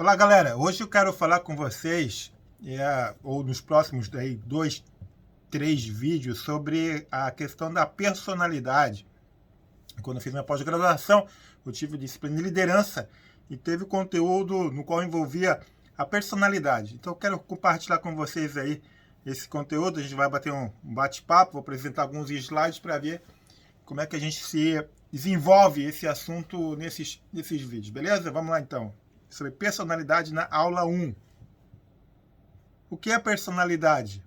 Olá, galera. Hoje eu quero falar com vocês, ou nos próximos 2, 3 vídeos, sobre a questão da personalidade. Quando eu fiz minha pós-graduação, eu tive disciplina de liderança e teve conteúdo no qual envolvia a personalidade. Então eu quero compartilhar com vocês aí esse conteúdo. A gente vai bater um bate-papo, vou apresentar alguns slides para ver como é que a gente se desenvolve esse assunto nesses vídeos, beleza? Vamos lá então. Sobre personalidade na aula 1. O que é personalidade?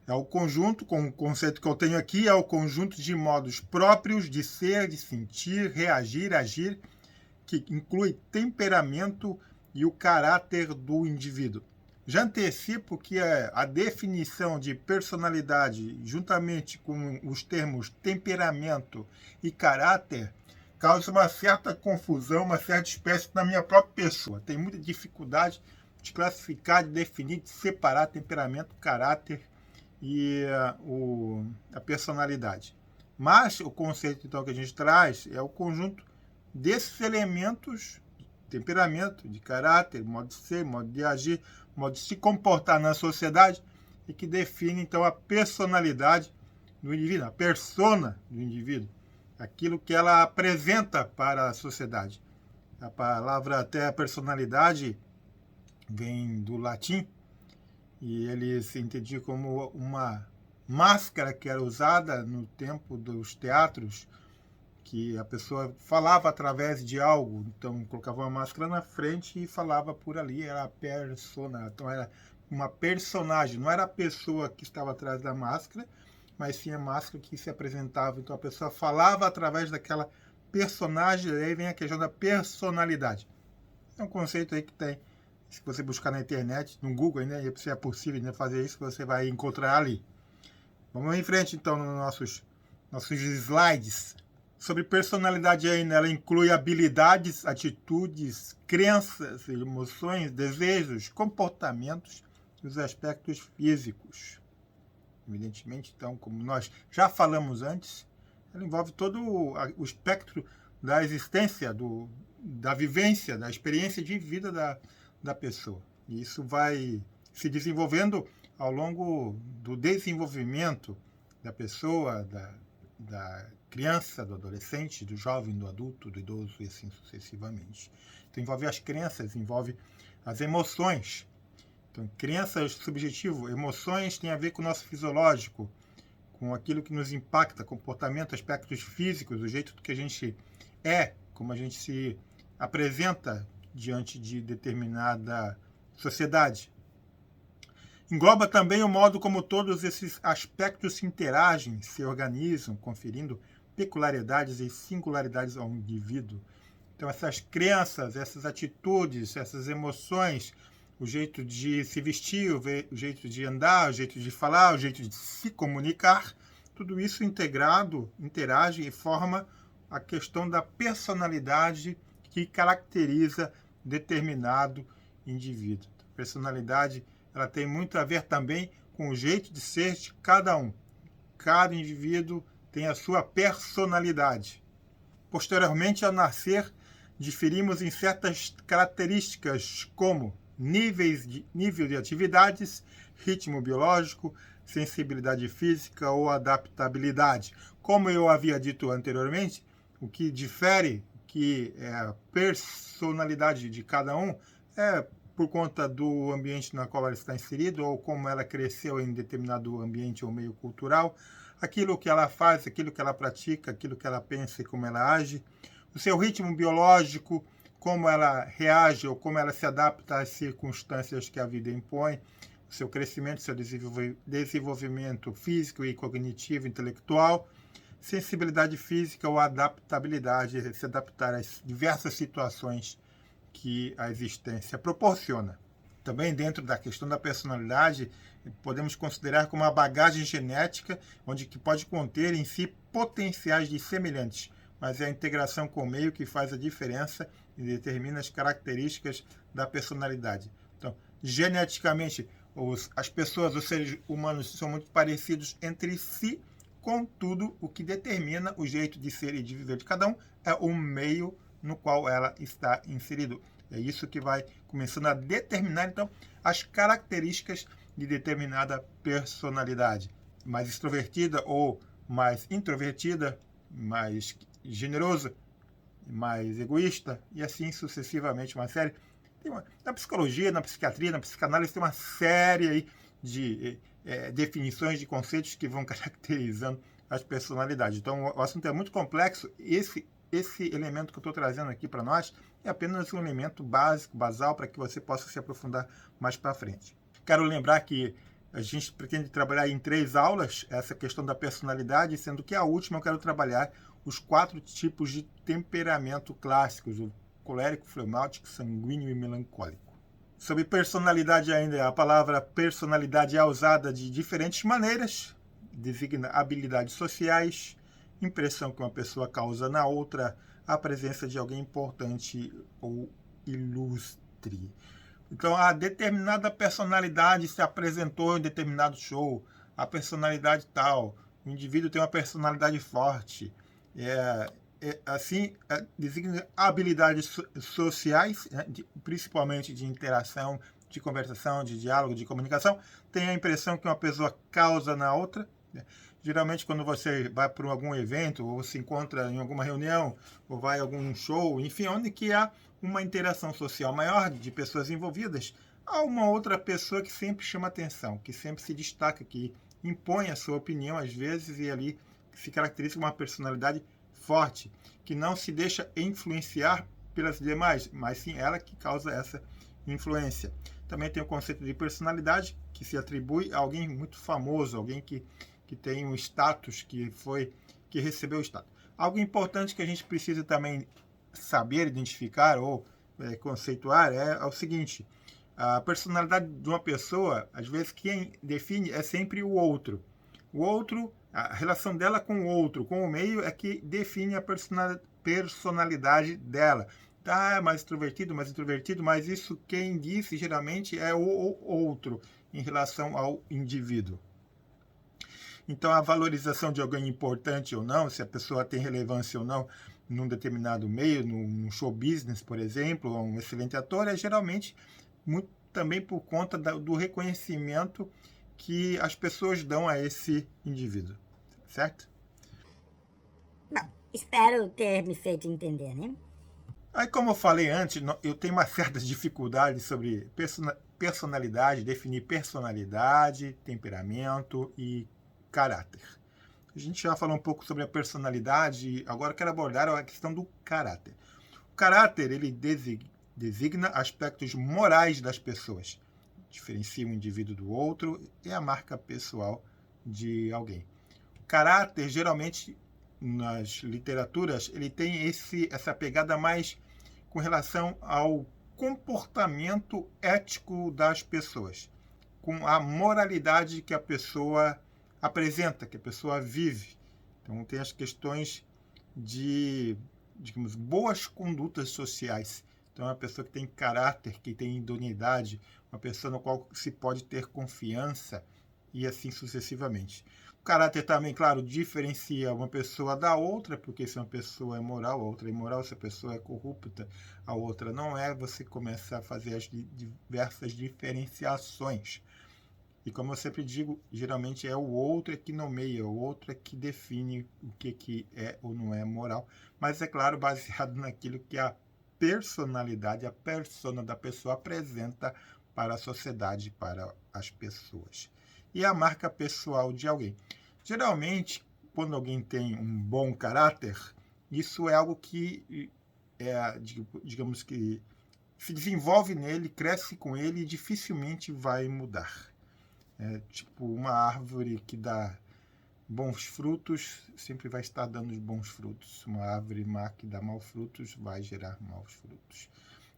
É o conjunto, com o conceito que eu tenho aqui, é o conjunto de modos próprios de ser, de sentir, reagir, agir, que inclui temperamento e o caráter do indivíduo. Já antecipo que a definição de personalidade, juntamente com os termos temperamento e caráter, causa uma certa confusão, uma certa espécie na minha própria pessoa. Tem muita dificuldade de classificar, de definir, de separar temperamento, caráter e a personalidade. Mas o conceito então que a gente traz é o conjunto desses elementos de temperamento, de caráter, modo de ser, modo de agir, modo de se comportar na sociedade e que define então a personalidade do indivíduo, a persona do indivíduo, aquilo que ela apresenta para a sociedade. A palavra até personalidade vem do latim e ele se entendia como uma máscara que era usada no tempo dos teatros, que a pessoa falava através de algo, então colocava uma máscara na frente e falava por ali, era a persona, então era uma personagem, não era a pessoa que estava atrás da máscara, mas sim a máscara que se apresentava, então a pessoa falava através daquela personagem, aí vem a questão da personalidade. É um conceito aí que tem, se você buscar na internet, no Google, né, se é possível, né, fazer isso, você vai encontrar ali. Vamos em frente então nos nossos slides. Sobre personalidade ainda, ela inclui habilidades, atitudes, crenças, emoções, desejos, comportamentos e os aspectos físicos. Evidentemente, então, como nós já falamos antes, ela envolve todo o espectro da existência, da vivência, da experiência de vida da pessoa. E isso vai se desenvolvendo ao longo do desenvolvimento da pessoa, da criança, do adolescente, do jovem, do adulto, do idoso e assim sucessivamente. Então envolve as crenças, envolve as emoções. Então, crenças, subjetivo, emoções tem a ver com o nosso fisiológico, com aquilo que nos impacta, comportamento, aspectos físicos, o jeito que a gente é, como a gente se apresenta diante de determinada sociedade. Engloba também o modo como todos esses aspectos se interagem, se organizam, conferindo peculiaridades e singularidades ao indivíduo. Então, essas crenças, essas atitudes, essas emoções, o jeito de se vestir, o jeito de andar, o jeito de falar, o jeito de se comunicar, tudo isso integrado, interage e forma a questão da personalidade que caracteriza determinado indivíduo. A personalidade, ela tem muito a ver também com o jeito de ser de cada um. Cada indivíduo tem a sua personalidade. Posteriormente, ao nascer, diferimos em certas características como nível de atividades, ritmo biológico, sensibilidade física ou adaptabilidade. Como eu havia dito anteriormente, o que difere, que é a personalidade de cada um, é por conta do ambiente na qual ela está inserida ou como ela cresceu em determinado ambiente ou meio cultural, aquilo que ela faz, aquilo que ela pratica, aquilo que ela pensa e como ela age, o seu ritmo biológico, como ela reage ou como ela se adapta às circunstâncias que a vida impõe, o seu crescimento, seu desenvolvimento físico e cognitivo, intelectual, sensibilidade física ou adaptabilidade, se adaptar às diversas situações que a existência proporciona. Também dentro da questão da personalidade, podemos considerar como uma bagagem genética, onde que pode conter em si potenciais de semelhantes, mas é a integração com o meio que faz a diferença e determina as características da personalidade. Então, geneticamente, as pessoas, os seres humanos, são muito parecidos entre si, contudo, o que determina o jeito de ser e de viver de cada um é o meio no qual ela está inserido. É isso que vai começando a determinar, então, as características de determinada personalidade. Mais extrovertida ou mais introvertida, mais generoso, mais egoísta, e assim sucessivamente. Uma série. Na psicologia, na psiquiatria, na psicanálise, tem uma série aí de definições de conceitos que vão caracterizando as personalidades. Então, o assunto é muito complexo. Esse elemento que eu estou trazendo aqui para nós é apenas um elemento básico, basal, para que você possa se aprofundar mais para frente. Quero lembrar que a gente pretende trabalhar em 3 aulas essa questão da personalidade, sendo que a última eu quero trabalhar os 4 tipos de temperamento clássicos, o colérico, fleumático, sanguíneo e melancólico. Sobre personalidade ainda, a palavra personalidade é usada de diferentes maneiras, designa habilidades sociais, impressão que uma pessoa causa na outra, a presença de alguém importante ou ilustre. Então, a determinada personalidade se apresentou em determinado show, a personalidade tal, o indivíduo tem uma personalidade forte. Designa habilidades sociais, né, principalmente de interação, de conversação, de diálogo, de comunicação. Tem a impressão que uma pessoa causa na outra. Né? Geralmente, quando você vai para algum evento, ou se encontra em alguma reunião, ou vai a algum show, enfim, onde que há uma interação social maior de pessoas envolvidas, há uma outra pessoa que sempre chama atenção, que sempre se destaca, que impõe a sua opinião às vezes e ali se caracteriza como uma personalidade forte, que não se deixa influenciar pelas demais, mas sim ela que causa essa influência. Também tem o conceito de personalidade, que se atribui a alguém muito famoso, alguém que tem um status, que recebeu o status. Algo importante que a gente precisa também saber identificar ou conceituar é o seguinte: a personalidade de uma pessoa, às vezes quem define é sempre o outro. O outro, a relação dela com o outro, com o meio, é que define a personalidade dela. Tá, mais extrovertido, mas isso quem disse geralmente é o outro em relação ao indivíduo. Então, a valorização de alguém importante ou não, se a pessoa tem relevância ou não num determinado meio, num show business, por exemplo, ou um excelente ator, é geralmente muito também por conta do reconhecimento que as pessoas dão a esse indivíduo, certo? Bom, espero ter me feito entender, né? Aí, como eu falei antes, eu tenho uma certa dificuldade sobre personalidade, definir personalidade, temperamento e caráter. A gente já falou um pouco sobre a personalidade, agora eu quero abordar a questão do caráter. O caráter, ele designa aspectos morais das pessoas, diferencia um indivíduo do outro, é a marca pessoal de alguém. O caráter, geralmente, nas literaturas, ele tem essa pegada mais com relação ao comportamento ético das pessoas, com a moralidade que a pessoa apresenta, que a pessoa vive. Então, tem as questões de, digamos, boas condutas sociais. Então, é uma pessoa que tem caráter, que tem idoneidade, uma pessoa no qual se pode ter confiança e assim sucessivamente. O caráter também, claro, diferencia uma pessoa da outra, porque se uma pessoa é moral, a outra é imoral, se a pessoa é corrupta, a outra não é, você começa a fazer as diversas diferenciações. E como eu sempre digo, geralmente é o outro que nomeia, o outro que define o que é ou não é moral, mas é claro, baseado naquilo que a personalidade, a persona da pessoa apresenta para a sociedade, para as pessoas. E a marca pessoal de alguém. Geralmente, quando alguém tem um bom caráter, isso é algo que, digamos que, se desenvolve nele, cresce com ele e dificilmente vai mudar. É tipo uma árvore que dá bons frutos, sempre vai estar dando bons frutos. Uma árvore má que dá maus frutos vai gerar maus frutos.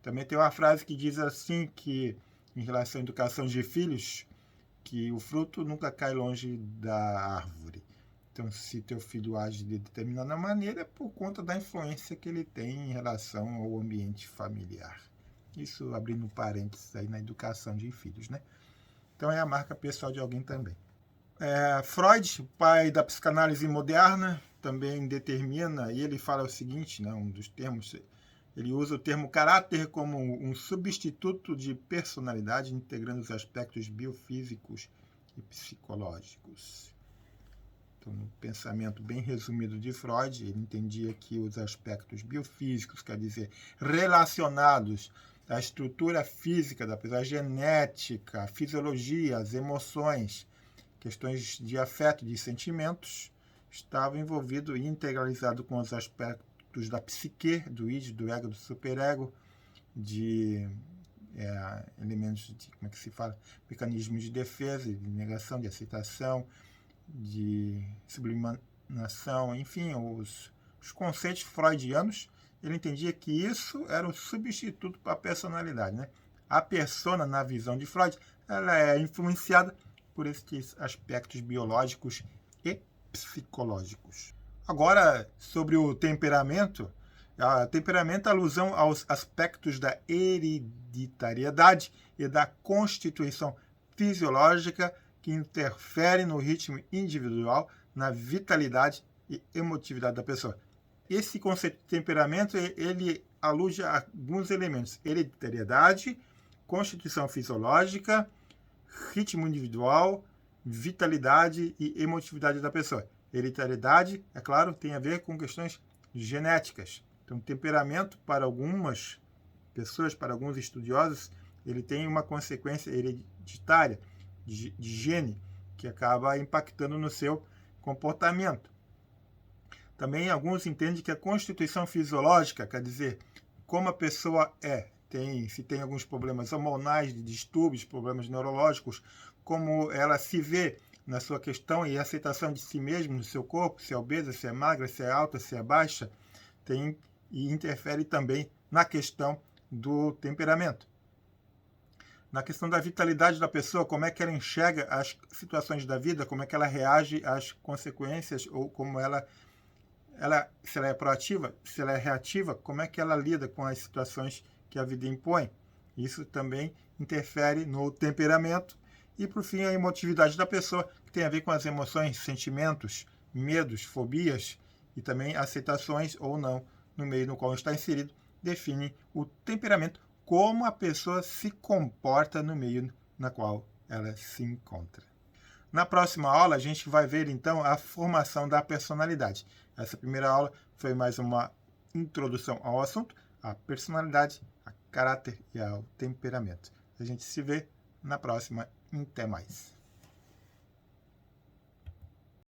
Também tem uma frase que diz assim, que em relação à educação de filhos, que o fruto nunca cai longe da árvore. Então, se teu filho age de determinada maneira, é por conta da influência que ele tem em relação ao ambiente familiar. Isso abrindo parênteses aí na educação de filhos, né? Então, é a marca pessoal de alguém também. Freud, pai da psicanálise moderna, também determina, e ele fala o seguinte, né, um dos termos, Ele usa o termo caráter como um substituto de personalidade, integrando os aspectos biofísicos e psicológicos. Então, no pensamento bem resumido de Freud, ele entendia que os aspectos biofísicos, quer dizer, relacionados à estrutura física da pessoa, a genética, a fisiologia, as emoções, questões de afeto, de sentimentos, estavam envolvidos e integralizados com os aspectos da psique, do id, do ego, do superego, de elementos de, como é que se fala, mecanismos de defesa, de negação, de aceitação, de sublimação, enfim, os conceitos freudianos. Ele entendia que isso era um substituto para a personalidade, né? A persona, na visão de Freud, ela é influenciada por esses aspectos biológicos e psicológicos. Agora, sobre o temperamento, temperamento é alusão aos aspectos da hereditariedade e da constituição fisiológica que interferem no ritmo individual, na vitalidade e emotividade da pessoa. Esse conceito de temperamento, ele alude a alguns elementos: hereditariedade, constituição fisiológica, ritmo individual, vitalidade e emotividade da pessoa. Hereditariedade, é claro, tem a ver com questões genéticas. Então, temperamento, para algumas pessoas, para alguns estudiosos, ele tem uma consequência hereditária, de gene, que acaba impactando no seu comportamento. Também alguns entendem que a constituição fisiológica, quer dizer, como a pessoa se tem alguns problemas hormonais, de distúrbios, problemas neurológicos, como ela se vê na sua questão e aceitação de si mesmo, no seu corpo, se é obesa, se é magra, se é alta, se é baixa, e interfere também na questão do temperamento. Na questão da vitalidade da pessoa, como é que ela enxerga as situações da vida, como é que ela reage às consequências, ou como se ela é proativa, se ela é reativa, como é que ela lida com as situações que a vida impõe. Isso também interfere no temperamento. E, por fim, a emotividade da pessoa, que tem a ver com as emoções, sentimentos, medos, fobias e também aceitações ou não no meio no qual está inserido, define o temperamento, como a pessoa se comporta no meio na qual ela se encontra. Na próxima aula, a gente vai ver, então, a formação da personalidade. Essa primeira aula foi mais uma introdução ao assunto, à personalidade, a caráter e ao temperamento. A gente se vê na próxima. Até mais.